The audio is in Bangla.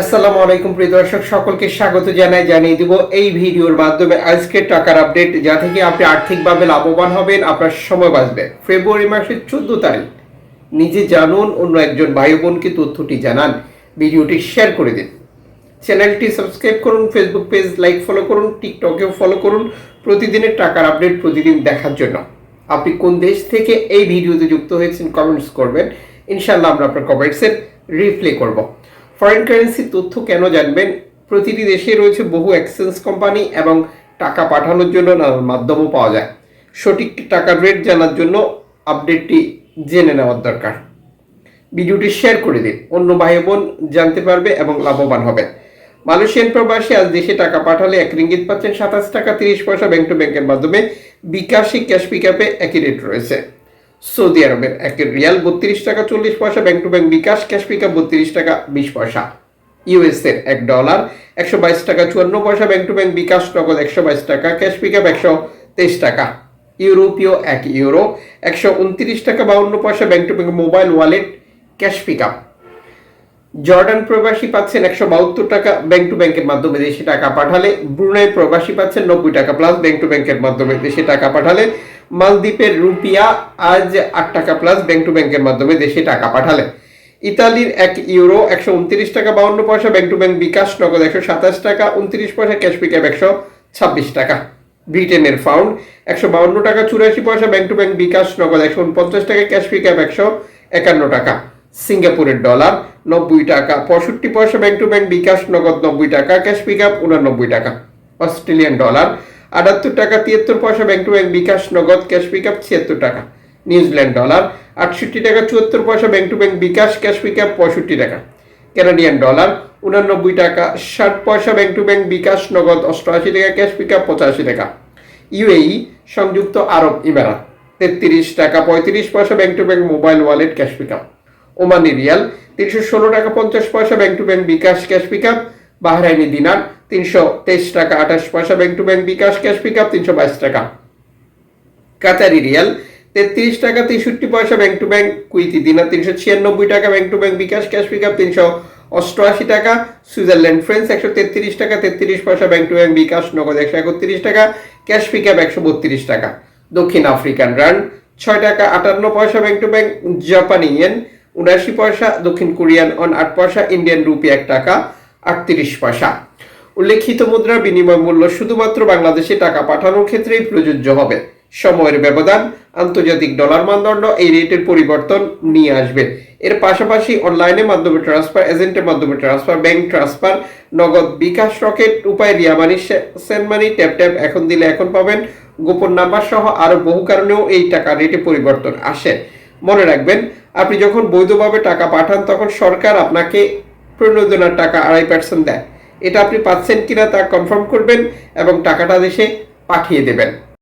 আসসালামু আলাইকুম প্রিয় দর্শক, সকলকে স্বাগত জানিয়ে দিব এই ভিডিওর মাধ্যমে আজকে টাকার আপডেট, যা থেকে আপনি আর্থিকভাবে লাভবান হবেন, আপনার সময় বাঁচবে। ফেব্রুয়ারি মাসের 14 তারিখ। নিজে জানুন, অন্য একজন ভাই বোনকে তথ্যটি জানান, ভিডিওটি শেয়ার করে দিন, চ্যানেলটি সাবস্ক্রাইব করুন, ফেসবুক পেজ লাইক ফলো করুন, টিকটকেও ফলো করুন প্রতিদিনের টাকার আপডেট প্রতিদিন দেখার জন্য। আপনি কোন দেশ থেকে এই ভিডিওতে যুক্ত হয়েছেন কমেন্টস করবেন, ইনশাআল্লাহ আমরা আপনার কমেন্টসের রিপ্লাই করব। ফরেন কারেন্সির তথ্য কেন জানবেন? প্রতিটি দেশে রয়েছে বহু এক্সচেঞ্জ কোম্পানি এবং টাকা পাঠানোর জন্য নানান মাধ্যমও পাওয়া যায়। সঠিক টাকার রেট জানার জন্য আপডেটটি জেনে নেওয়ার দরকার। ভিডিওটি শেয়ার করে দিন, অন্য ভাই বোন জানতে পারবে এবং লাভবান হবে। মালয়েশিয়ান প্রবাসী আজ দেশে টাকা পাঠালে 1 রিঙ্গিত পাচ্ছেন 27 টাকা 30 পয়সা ব্যাংক টু ব্যাংকের মাধ্যমে। বিকাশে ক্যাশ পিকআপে একই রেট রয়েছে। সৌদি আরবের 1 রিয়াল 32 টাকা 40 পয়সা bank to bank bKash cash pickup 32 টাকা 20 পয়সা। ইউএস এর $1 122 টাকা 54 পয়সা ব্যাংক টু ব্যাংক বিকাশ নগদ 122 টাকা ক্যাশ পিকআপ 123 টাকা। ইউরোপীয় 1 ইউরো 129 টাকা 52 পয়সা bank to bank mobile wallet cash pickup. Jordan প্রবাসী পাচ্ছেন 172 টাকা ব্যাংক টু ব্যাংকের মাধ্যমে দেশে টাকা পাঠালে। ব্রুনাই প্রবাসী পাচ্ছেন 90 টাকা প্লাস ব্যাংক টু ব্যাংকের মাধ্যমে দেশে টাকা পাঠালে। মালদ্বীপের রুপিয়া আজ 8 টাকা প্লাস ব্যাংক টু ব্যাংকের মাধ্যমে দেশে টাকা পাঠালে। ইতালির 1 ইউরো 129 টাকা 52 পয়সা ব্যাংক টু ব্যাংক বিকাশ নগদ 127 টাকা 29 পয়সা ক্যাশ পিকআপ 126 টাকা। ব্রিটেনের পাউন্ড 152 টাকা 84 পয়সা ব্যাংক টু ব্যাংক বিকাশ নগদ 149 টাকা ক্যাশ পিকআপ 151 টাকা। সিঙ্গাপুরের ডলার 90 টাকা 65 পয়সা ব্যাংক টু ব্যাংক বিকাশ নগদ 90 টাকা ক্যাশ পিকআপ 89 টাকা। অস্ট্রেলিয়ান ডলার 78 টাকা 73 পয়সা ব্যাংক টু ব্যাংক বিকাশ নগদ ক্যাশ পিকআপ 76 টাকা। নিউজিল্যান্ড ডলার 68 টাকা 74 পয়সা bank to bank bKash cash pickup 65 টাকা। কানাডিয়ান ডলার 89 টাকা 60 পয়সা ব্যাংক টু ব্যাংক বিকাশ নগদ 88 টাকা ক্যাশ পিকআপ 85 টাকা। ইউএই সংযুক্ত আরব ইমারাত 33 টাকা 35 পয়সা bank to bank mobile wallet cash pickup. Omani rial 316 টাকা 50 পয়সা bank to bank bKash cash pickup. Bahraini dinar 323 টাকা 28 পয়সা bank to bank bKash cash pickup 322 টাকা। কাতারি রিয়াল 33 টাকা 63 পয়সা bank to bank. Kuwaiti dinar 396 টাকা bank to bank bKash cash pickup 388 টাকা। সুইজারল্যান্ড ফ্রেন্স 133 টাকা 33 পয়সা ব্যাংক টু ব্যাংক বিকাশ নগদ 131 টাকা ক্যাশ পিকআপ 132 টাকা। দক্ষিণ আফ্রিকান রান্ড 6 টাকা 58 পয়সা ব্যাংক টু ব্যাংক। জাপানি ইয়েন 79 পয়সা। দক্ষিণ কোরিয়ান অন 8 পয়সা। ইন্ডিয়ান রুপি 1 টাকা 38 পয়সা। উল্লেখিত মুদ্রার বিনিময় মূল্য শুধুমাত্র বাংলাদেশে টাকা পাঠানোর ক্ষেত্রেই প্রযোজ্য হবে। সময়ের ব্যবধান, আন্তর্জাতিক ডলার মানদণ্ড এই রেটের পরিবর্তন নিয়ে আসবে। এর পাশাপাশি অনলাইনের মাধ্যমে ট্রান্সফার, এজেন্টের মাধ্যমে ট্রান্সফার, ব্যাংক ট্রান্সফার, নগদ, বিকাশ, রকেট উপায়, রিয়া মানি, সেন্ড মানি, ট্যাপ ট্যাপ, এখন দিলে এখন পাবেন, গোপন নাম্বার সহ আরো বহু কারণেও এই টাকা রেটে পরিবর্তন আসে। মনে রাখবেন, আপনি যখন বৈধভাবে টাকা পাঠান তখন সরকার আপনাকে প্রণোদনার টাকা 2.5% দেয়। এটা আপনি পাচ্ছেন কিনা তা কনফার্ম করবেন এবং টাকাটা দেশে পাঠিয়ে দেবেন।